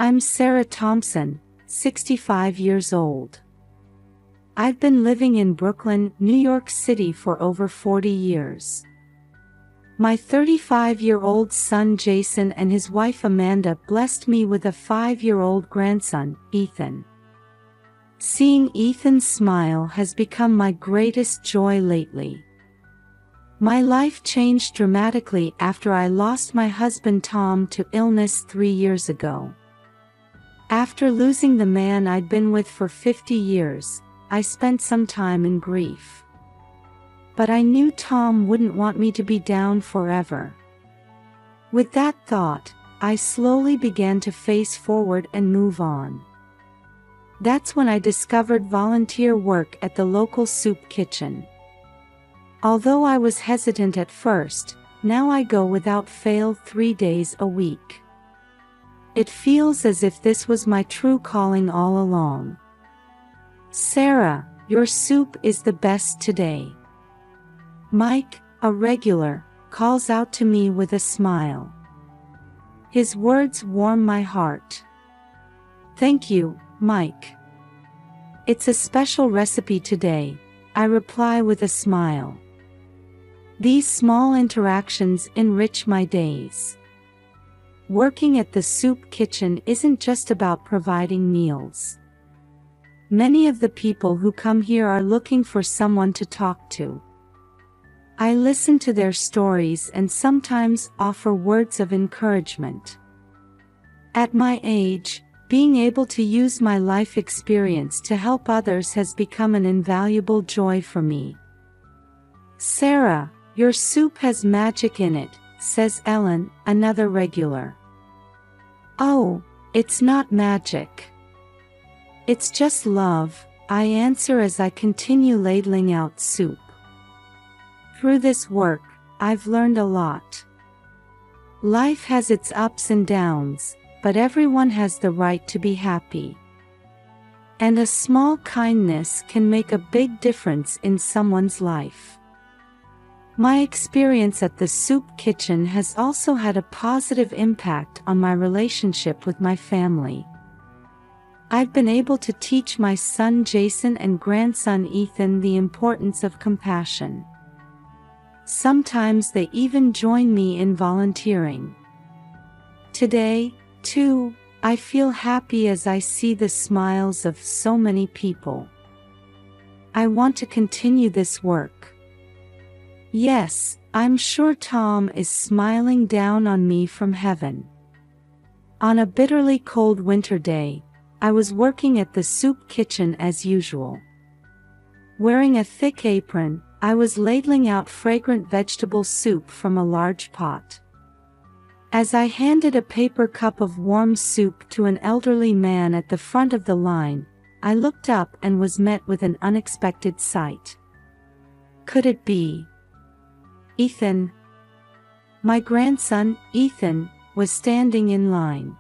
I'm Sarah Thompson, 65 years old. I've been living in Brooklyn, New York City for over 40 years. My 35-year-old son Jason and his wife Amanda blessed me with a 5-year-old grandson, Ethan. Seeing Ethan's smile has become my greatest joy lately. My life changed dramatically after I lost my husband Tom to illness 3 years ago. After losing the man I'd been with for 50 years, I spent some time in grief. But I knew Tom wouldn't want me to be down forever. With that thought, I slowly began to face forward and move on. That's when I discovered volunteer work at the local soup kitchen. Although I was hesitant at first, now I go without fail 3 days a week. It feels as if this was my true calling all along. Sarah, your soup is the best today. Mike, a regular, calls out to me with a smile. His words warm my heart. Thank you, Mike. It's a special recipe today, I reply with a smile. These small interactions enrich my days. Working at the soup kitchen isn't just about providing meals. Many of the people who come here are looking for someone to talk to. I listen to their stories and sometimes offer words of encouragement. At my age, being able to use my life experience to help others has become an invaluable joy for me. Sarah, your soup has magic in it, says Ellen, another regular. Oh, it's not magic. It's just love, I answer as I continue ladling out soup. Through this work, I've learned a lot. Life has its ups and downs, but everyone has the right to be happy. And a small kindness can make a big difference in someone's life. My experience at the soup kitchen has also had a positive impact on my relationship with my family. I've been able to teach my son Jason and grandson Ethan the importance of compassion. Sometimes they even join me in volunteering. Today, too, I feel happy as I see the smiles of so many people. I want to continue this work. Yes, I'm sure Tom is smiling down on me from heaven. On a bitterly cold winter day, I was working at the soup kitchen as usual. Wearing a thick apron, I was ladling out fragrant vegetable soup from a large pot. As I handed a paper cup of warm soup to an elderly man at the front of the line, I looked up and was met with an unexpected sight. Could it be Ethan? My grandson, Ethan, was standing in line.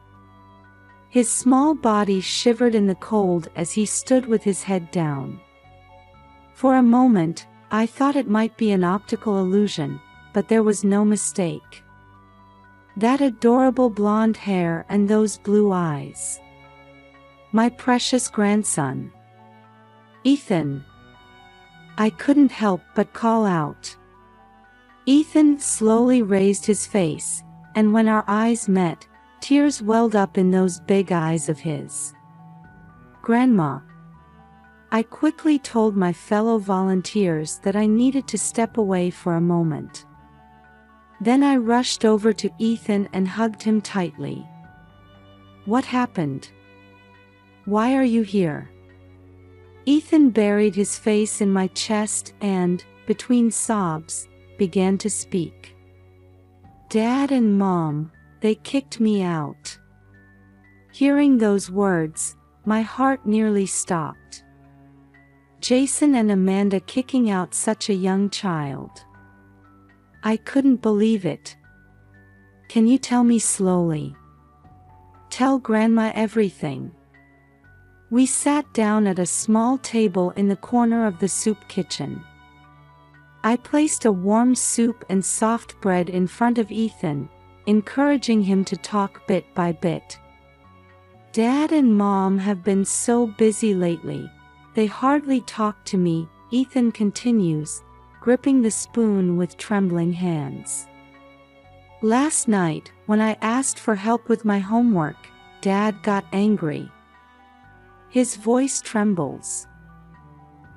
His small body shivered in the cold as he stood with his head down. For a moment, I thought it might be an optical illusion, but there was no mistake. That adorable blonde hair and those blue eyes. My precious grandson. Ethan. I couldn't help but call out. Ethan slowly raised his face, and when our eyes met, tears welled up in those big eyes of his. Grandma. I quickly told my fellow volunteers that I needed to step away for a moment. Then I rushed over to Ethan and hugged him tightly. What happened? Why are you here? Ethan buried his face in my chest and, between sobs, began to speak. Dad and Mom, they kicked me out. Hearing those words, my heart nearly stopped. Jason and Amanda kicking out such a young child. I couldn't believe it. Can you tell me slowly? Tell Grandma everything. We sat down at a small table in the corner of the soup kitchen. I placed a warm soup and soft bread in front of Ethan, encouraging him to talk bit by bit. Dad and Mom have been so busy lately. They hardly talk to me, Ethan continues, gripping the spoon with trembling hands. Last night, when I asked for help with my homework, Dad got angry. His voice trembles.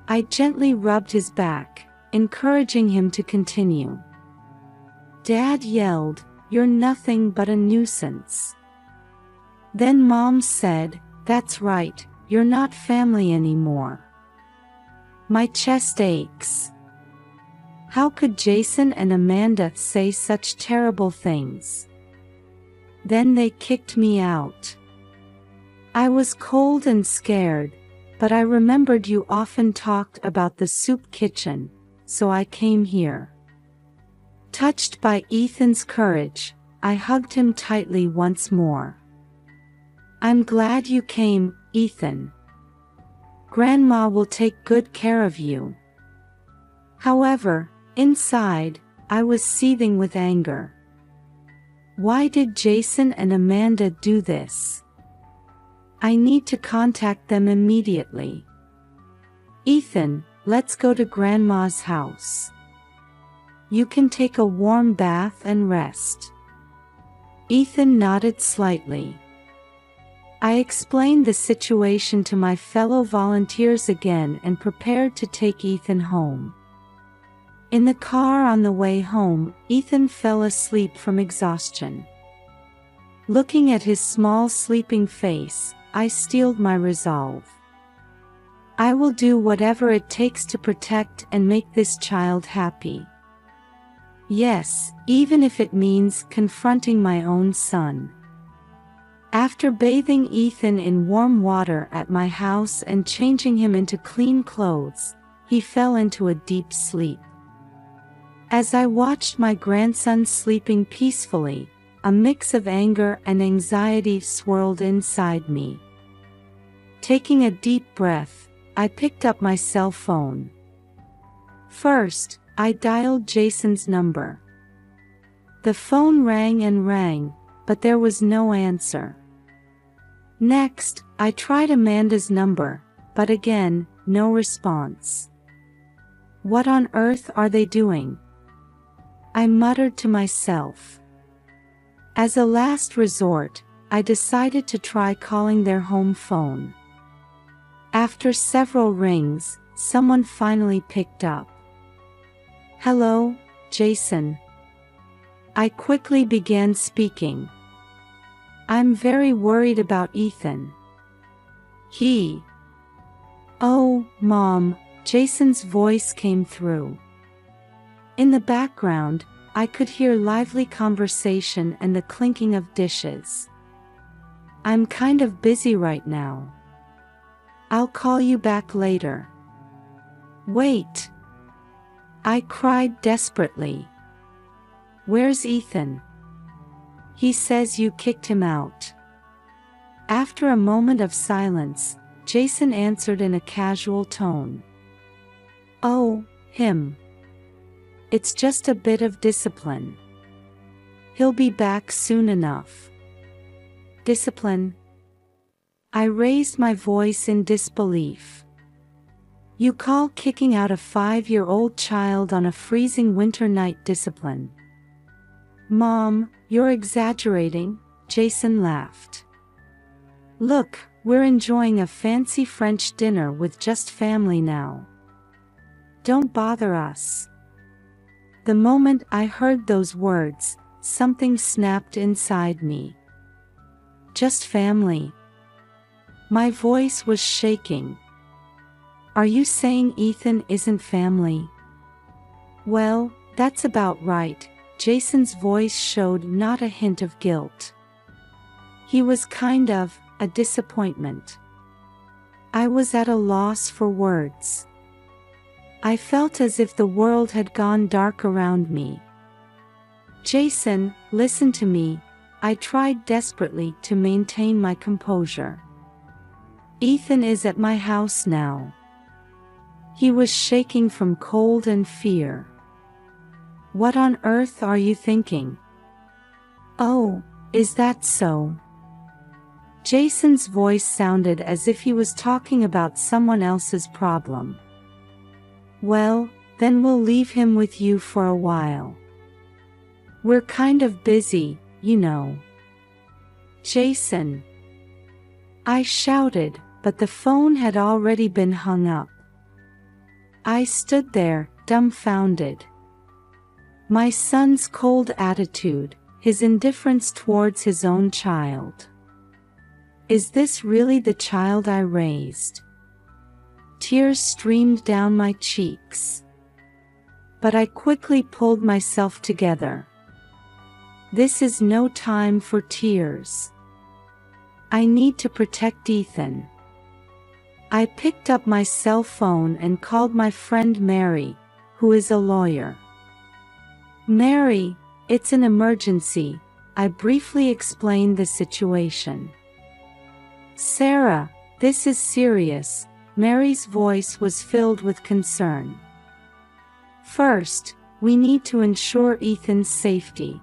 I gently rubbed his back, encouraging him to continue. Dad yelled, "You're nothing but a nuisance." Then Mom said, "That's right, you're not family anymore." My chest aches. How could Jason and Amanda say such terrible things? Then they kicked me out. I was cold and scared, but I remembered you often talked about the soup kitchen, so I came here. Touched by Ethan's courage, I hugged him tightly once more. I'm glad you came, Ethan. Grandma will take good care of you. However, inside, I was seething with anger. Why did Jason and Amanda do this? I need to contact them immediately. Ethan, let's go to Grandma's house. You can take a warm bath and rest. Ethan nodded slightly. I explained the situation to my fellow volunteers again and prepared to take Ethan home. In the car on the way home, Ethan fell asleep from exhaustion. Looking at his small sleeping face, I steeled my resolve. I will do whatever it takes to protect and make this child happy. Yes, even if it means confronting my own son. After bathing Ethan in warm water at my house and changing him into clean clothes, he fell into a deep sleep. As I watched my grandson sleeping peacefully, a mix of anger and anxiety swirled inside me. Taking a deep breath, I picked up my cell phone. First, I dialed Jason's number. The phone rang and rang, but there was no answer. Next, I tried Amanda's number, but again, no response. What on earth are they doing? I muttered to myself. As a last resort, I decided to try calling their home phone. After several rings, someone finally picked up. Hello, Jason. I quickly began speaking. I'm very worried about Ethan. Oh, Mom, Jason's voice came through. In the background, I could hear lively conversation and the clinking of dishes. I'm kind of busy right now. I'll call you back later. Wait. I cried desperately. Where's Ethan? He says you kicked him out. After a moment of silence, Jason answered in a casual tone. Oh, him. It's just a bit of discipline. He'll be back soon enough. Discipline? I raised my voice in disbelief. You call kicking out a 5-year-old child on a freezing winter night discipline? Mom, you're exaggerating, Jason laughed. Look, we're enjoying a fancy French dinner with just family now. Don't bother us. The moment I heard those words, something snapped inside me. Just family. My voice was shaking. Are you saying Ethan isn't family? Well, that's about right. Jason's voice showed not a hint of guilt. He was kind of a disappointment. I was at a loss for words. I felt as if the world had gone dark around me. Jason, listen to me. I tried desperately to maintain my composure. Ethan is at my house now. He was shaking from cold and fear. What on earth are you thinking? Oh, is that so? Jason's voice sounded as if he was talking about someone else's problem. Well, then we'll leave him with you for a while. We're kind of busy, you know. Jason, I shouted, but the phone had already been hung up. I stood there, dumbfounded. My son's cold attitude, his indifference towards his own child. Is this really the child I raised? Tears streamed down my cheeks. But I quickly pulled myself together. This is no time for tears. I need to protect Ethan. I picked up my cell phone and called my friend Mary, who is a lawyer. Mary, it's an emergency, I briefly explained the situation. Sarah, this is serious, Mary's voice was filled with concern. First, we need to ensure Ethan's safety.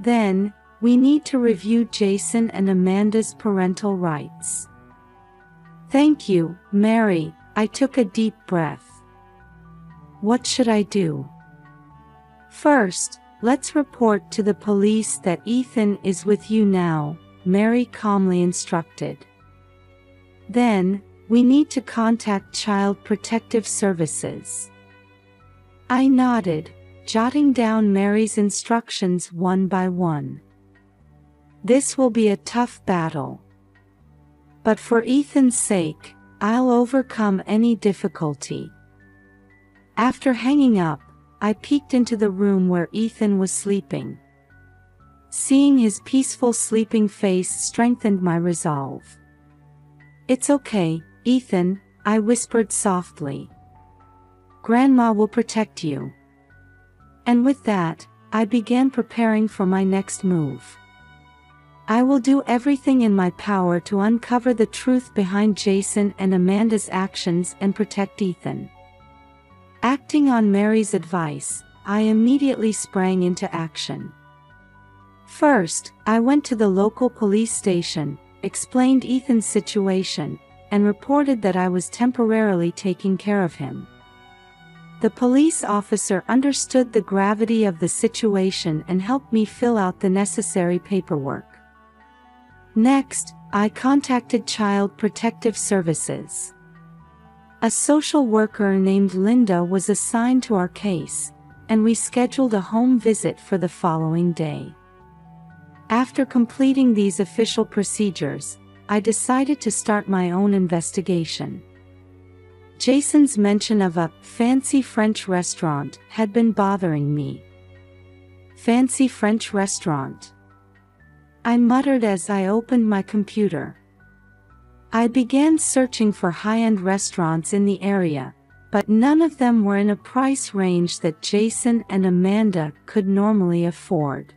Then, we need to review Jason and Amanda's parental rights. Thank you, Mary, I took a deep breath. What should I do? First, let's report to the police that Ethan is with you now, Mary calmly instructed. Then, we need to contact Child Protective Services. I nodded, jotting down Mary's instructions one by one. This will be a tough battle. But for Ethan's sake, I'll overcome any difficulty. After hanging up, I peeked into the room where Ethan was sleeping. Seeing his peaceful sleeping face strengthened my resolve. It's okay, Ethan, I whispered softly. Grandma will protect you. And with that, I began preparing for my next move. I will do everything in my power to uncover the truth behind Jason and Amanda's actions and protect Ethan. Acting on Mary's advice, I immediately sprang into action. First, I went to the local police station, explained Ethan's situation, and reported that I was temporarily taking care of him. The police officer understood the gravity of the situation and helped me fill out the necessary paperwork. Next, I contacted Child Protective Services. A social worker named Linda was assigned to our case, and we scheduled a home visit for the following day. After completing these official procedures, I decided to start my own investigation. Jason's mention of a fancy French restaurant had been bothering me. Fancy French restaurant? I muttered as I opened my computer. I began searching for high-end restaurants in the area, but none of them were in a price range that Jason and Amanda could normally afford.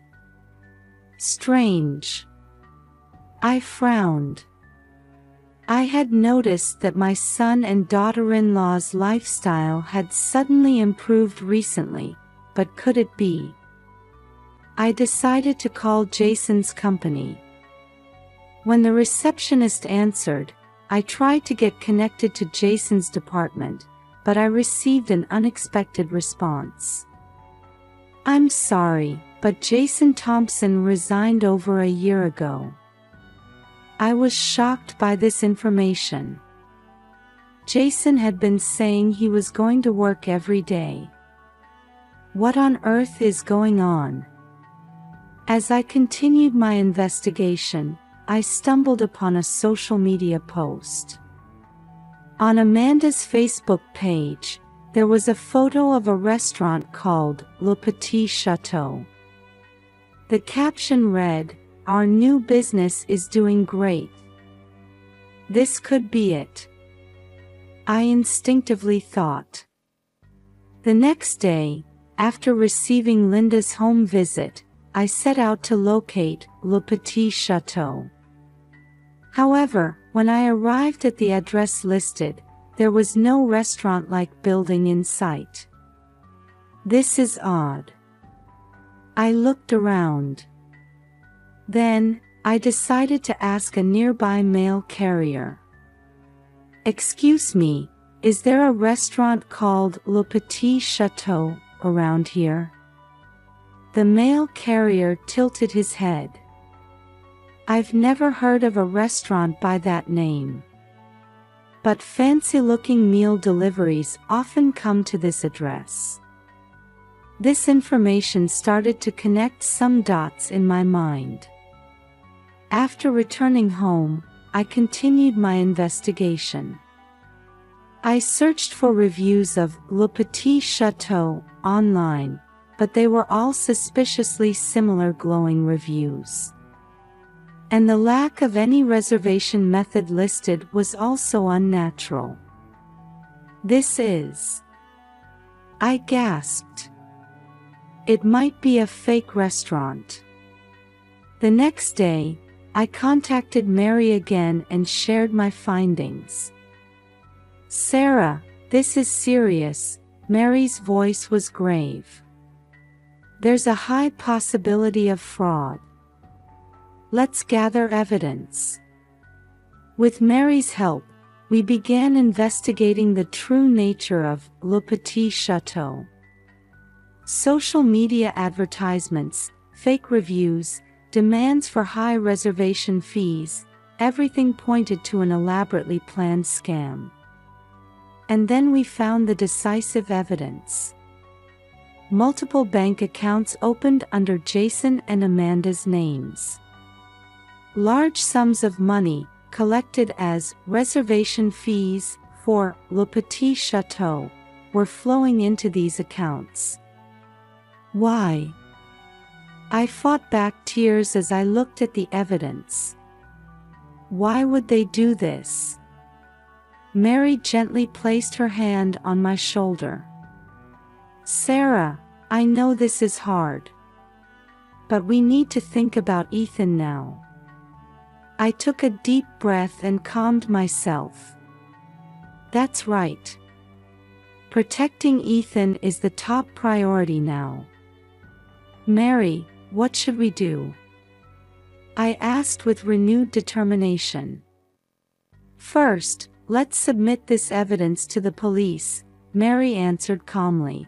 Strange. I frowned. I had noticed that my son and daughter-in-law's lifestyle had suddenly improved recently, but could it be? I decided to call Jason's company. When the receptionist answered, I tried to get connected to Jason's department, but I received an unexpected response. I'm sorry, but Jason Thompson resigned over a year ago. I was shocked by this information. Jason had been saying he was going to work every day. What on earth is going on? As I continued my investigation, I stumbled upon a social media post. On Amanda's Facebook page, there was a photo of a restaurant called Le Petit Chateau. The caption read, "Our new business is doing great. This could be it," I instinctively thought. The next day, after receiving Linda's home visit, I set out to locate Le Petit Chateau. However, when I arrived at the address listed, there was no restaurant-like building in sight. This is odd. I looked around. Then, I decided to ask a nearby mail carrier. "Excuse me, is there a restaurant called Le Petit Chateau around here?" The mail carrier tilted his head. "I've never heard of a restaurant by that name. But fancy-looking meal deliveries often come to this address." This information started to connect some dots in my mind. After returning home, I continued my investigation. I searched for reviews of Le Petit Chateau online, but they were all suspiciously similar glowing reviews. And the lack of any reservation method listed was also unnatural. "This is..." I gasped. "It might be a fake restaurant." The next day, I contacted Mary again and shared my findings. "Sarah, this is serious." Mary's voice was grave. "There's a high possibility of fraud. Let's gather evidence." With Mary's help, we began investigating the true nature of Le Petit Chateau. Social media advertisements, fake reviews, demands for high reservation fees, everything pointed to an elaborately planned scam. And then we found the decisive evidence. Multiple bank accounts opened under Jason and Amanda's names. Large sums of money, collected as reservation fees for Le Petit Chateau, were flowing into these accounts. Why? I fought back tears as I looked at the evidence. Why would they do this? Mary gently placed her hand on my shoulder. "Sarah, I know this is hard. But we need to think about Ethan now." I took a deep breath and calmed myself. That's right. Protecting Ethan is the top priority now. "Mary, what should we do?" I asked with renewed determination. "First, let's submit this evidence to the police," Mary answered calmly.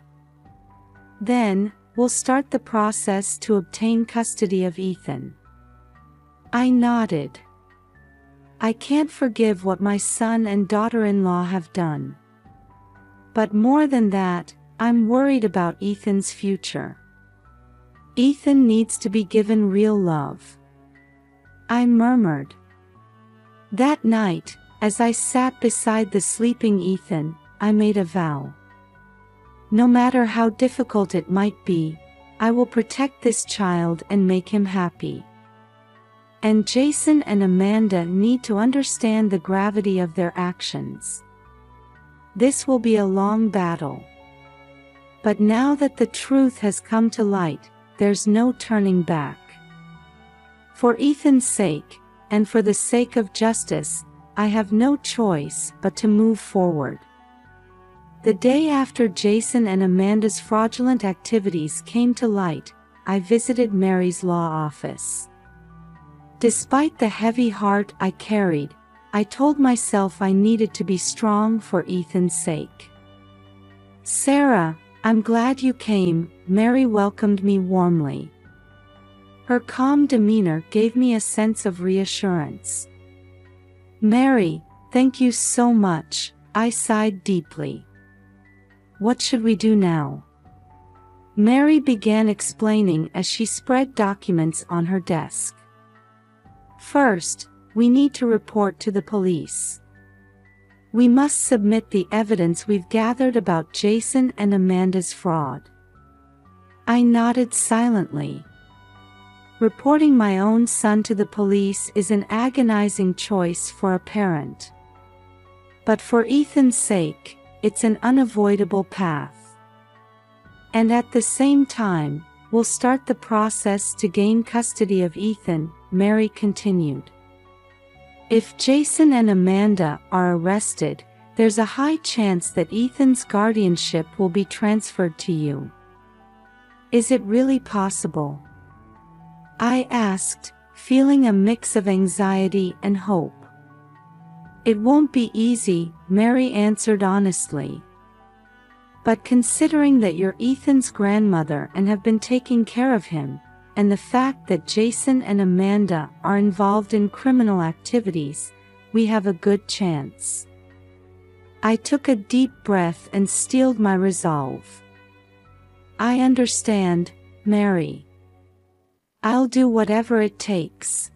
"Then, we'll start the process to obtain custody of Ethan." I nodded. I can't forgive what my son and daughter-in-law have done. But more than that, I'm worried about Ethan's future. Ethan needs to be given real love. I murmured. That night, as I sat beside the sleeping Ethan, I made a vow. No matter how difficult it might be, I will protect this child and make him happy. And Jason and Amanda need to understand the gravity of their actions. This will be a long battle. But now that the truth has come to light, there's no turning back. For Ethan's sake, and for the sake of justice, I have no choice but to move forward. The day after Jason and Amanda's fraudulent activities came to light, I visited Mary's law office. Despite the heavy heart I carried, I told myself I needed to be strong for Ethan's sake. "Sarah, I'm glad you came," Mary welcomed me warmly. Her calm demeanor gave me a sense of reassurance. "Mary, thank you so much," I sighed deeply. "What should we do now?" Mary began explaining as she spread documents on her desk. "First, we need to report to the police. We must submit the evidence we've gathered about Jason and Amanda's fraud." I nodded silently. Reporting my own son to the police is an agonizing choice for a parent. But for Ethan's sake, it's an unavoidable path. And at the same time, we'll start the process to gain custody of Ethan, Mary continued. If Jason and Amanda are arrested, there's a high chance that Ethan's guardianship will be transferred to you. Is it really possible? I asked, feeling a mix of anxiety and hope. "It won't be easy," Mary answered honestly. "But considering that you're Ethan's grandmother and have been taking care of him, and the fact that Jason and Amanda are involved in criminal activities, we have a good chance." I took a deep breath and steeled my resolve. "I understand, Mary. I'll do whatever it takes."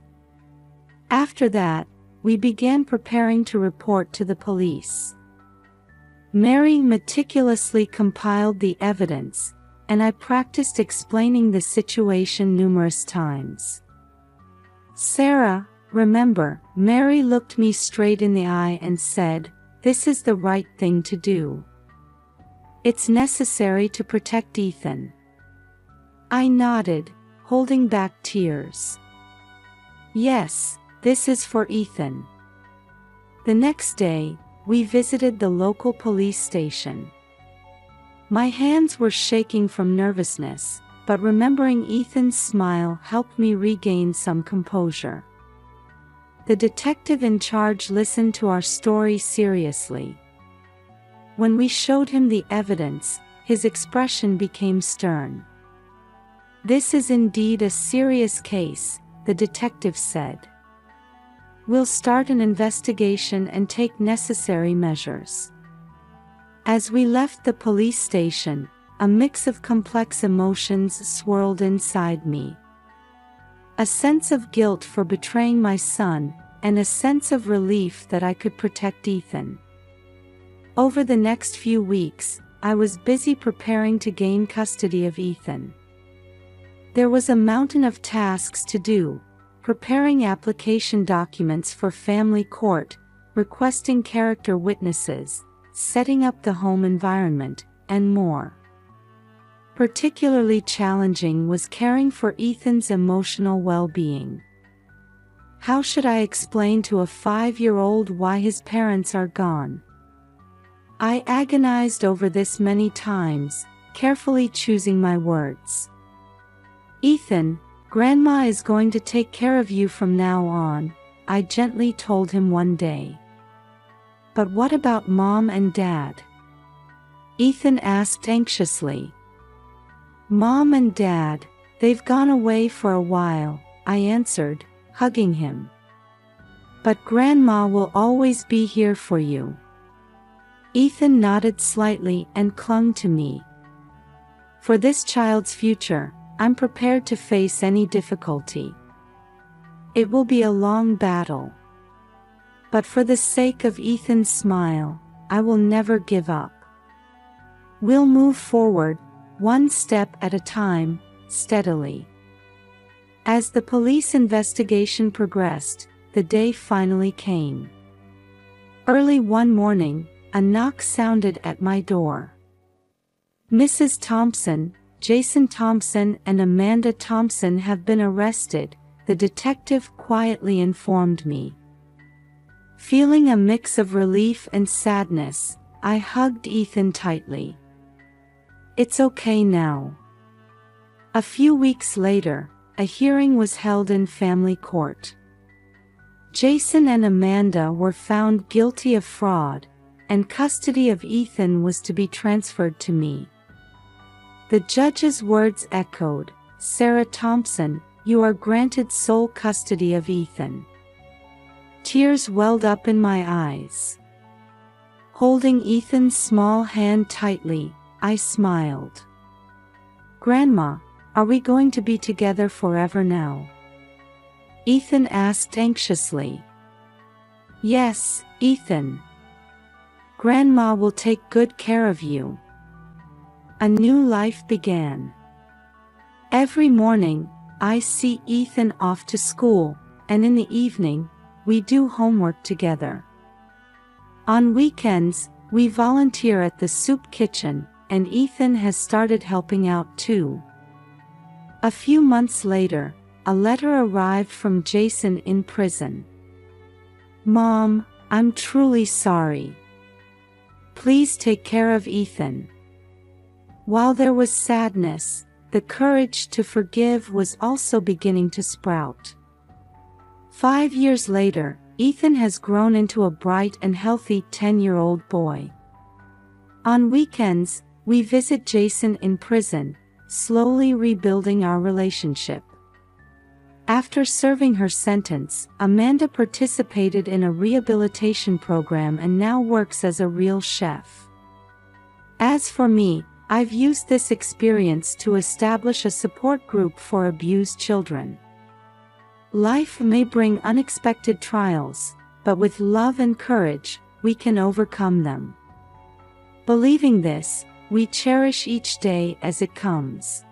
After that, we began preparing to report to the police. Mary meticulously compiled the evidence, and I practiced explaining the situation numerous times. "Sarah, remember," Mary looked me straight in the eye and said, "this is the right thing to do. It's necessary to protect Ethan." I nodded, holding back tears. "Yes, this is for Ethan." The next day, we visited the local police station. My hands were shaking from nervousness, but remembering Ethan's smile helped me regain some composure. The detective in charge listened to our story seriously. When we showed him the evidence, his expression became stern. "This is indeed a serious case," the detective said. "We'll start an investigation and take necessary measures." As we left the police station, a mix of complex emotions swirled inside me. A sense of guilt for betraying my son, and a sense of relief that I could protect Ethan. Over the next few weeks, I was busy preparing to gain custody of Ethan. There was a mountain of tasks to do: preparing application documents for family court, requesting character witnesses, setting up the home environment, and more. Particularly challenging was caring for Ethan's emotional well-being. How should I explain to a 5-year-old why his parents are gone? I agonized over this many times, carefully choosing my words. "Ethan, Grandma is going to take care of you from now on," I gently told him one day. "But what about Mom and Dad?" Ethan asked anxiously. "Mom and Dad, they've gone away for a while," I answered, hugging him. "But Grandma will always be here for you." Ethan nodded slightly and clung to me. For this child's future, I'm prepared to face any difficulty. It will be a long battle. But for the sake of Ethan's smile, I will never give up. We'll move forward, one step at a time, steadily. As the police investigation progressed, the day finally came. Early one morning, a knock sounded at my door. "Mrs. Thompson, Jason Thompson and Amanda Thompson have been arrested," the detective quietly informed me. Feeling a mix of relief and sadness, I hugged Ethan tightly. "It's okay now." A few weeks later, a hearing was held in family court. Jason and Amanda were found guilty of fraud, and custody of Ethan was to be transferred to me. The judge's words echoed, "Sarah Thompson, you are granted sole custody of Ethan." Tears welled up in my eyes. Holding Ethan's small hand tightly, I smiled. "Grandma, are we going to be together forever now?" Ethan asked anxiously. "Yes, Ethan. Grandma will take good care of you." A new life began. Every morning, I see Ethan off to school, and in the evening, we do homework together. On weekends, we volunteer at the soup kitchen, and Ethan has started helping out too. A few months later, a letter arrived from Jason in prison. "Mom, I'm truly sorry. Please take care of Ethan." While there was sadness, the courage to forgive was also beginning to sprout. 5 years later, Ethan has grown into a bright and healthy 10-year-old boy. On weekends, we visit Jason in prison, slowly rebuilding our relationship. After serving her sentence, Amanda participated in a rehabilitation program and now works as a real chef. As for me, I've used this experience to establish a support group for abused children. Life may bring unexpected trials, but with love and courage, we can overcome them. Believing this, we cherish each day as it comes.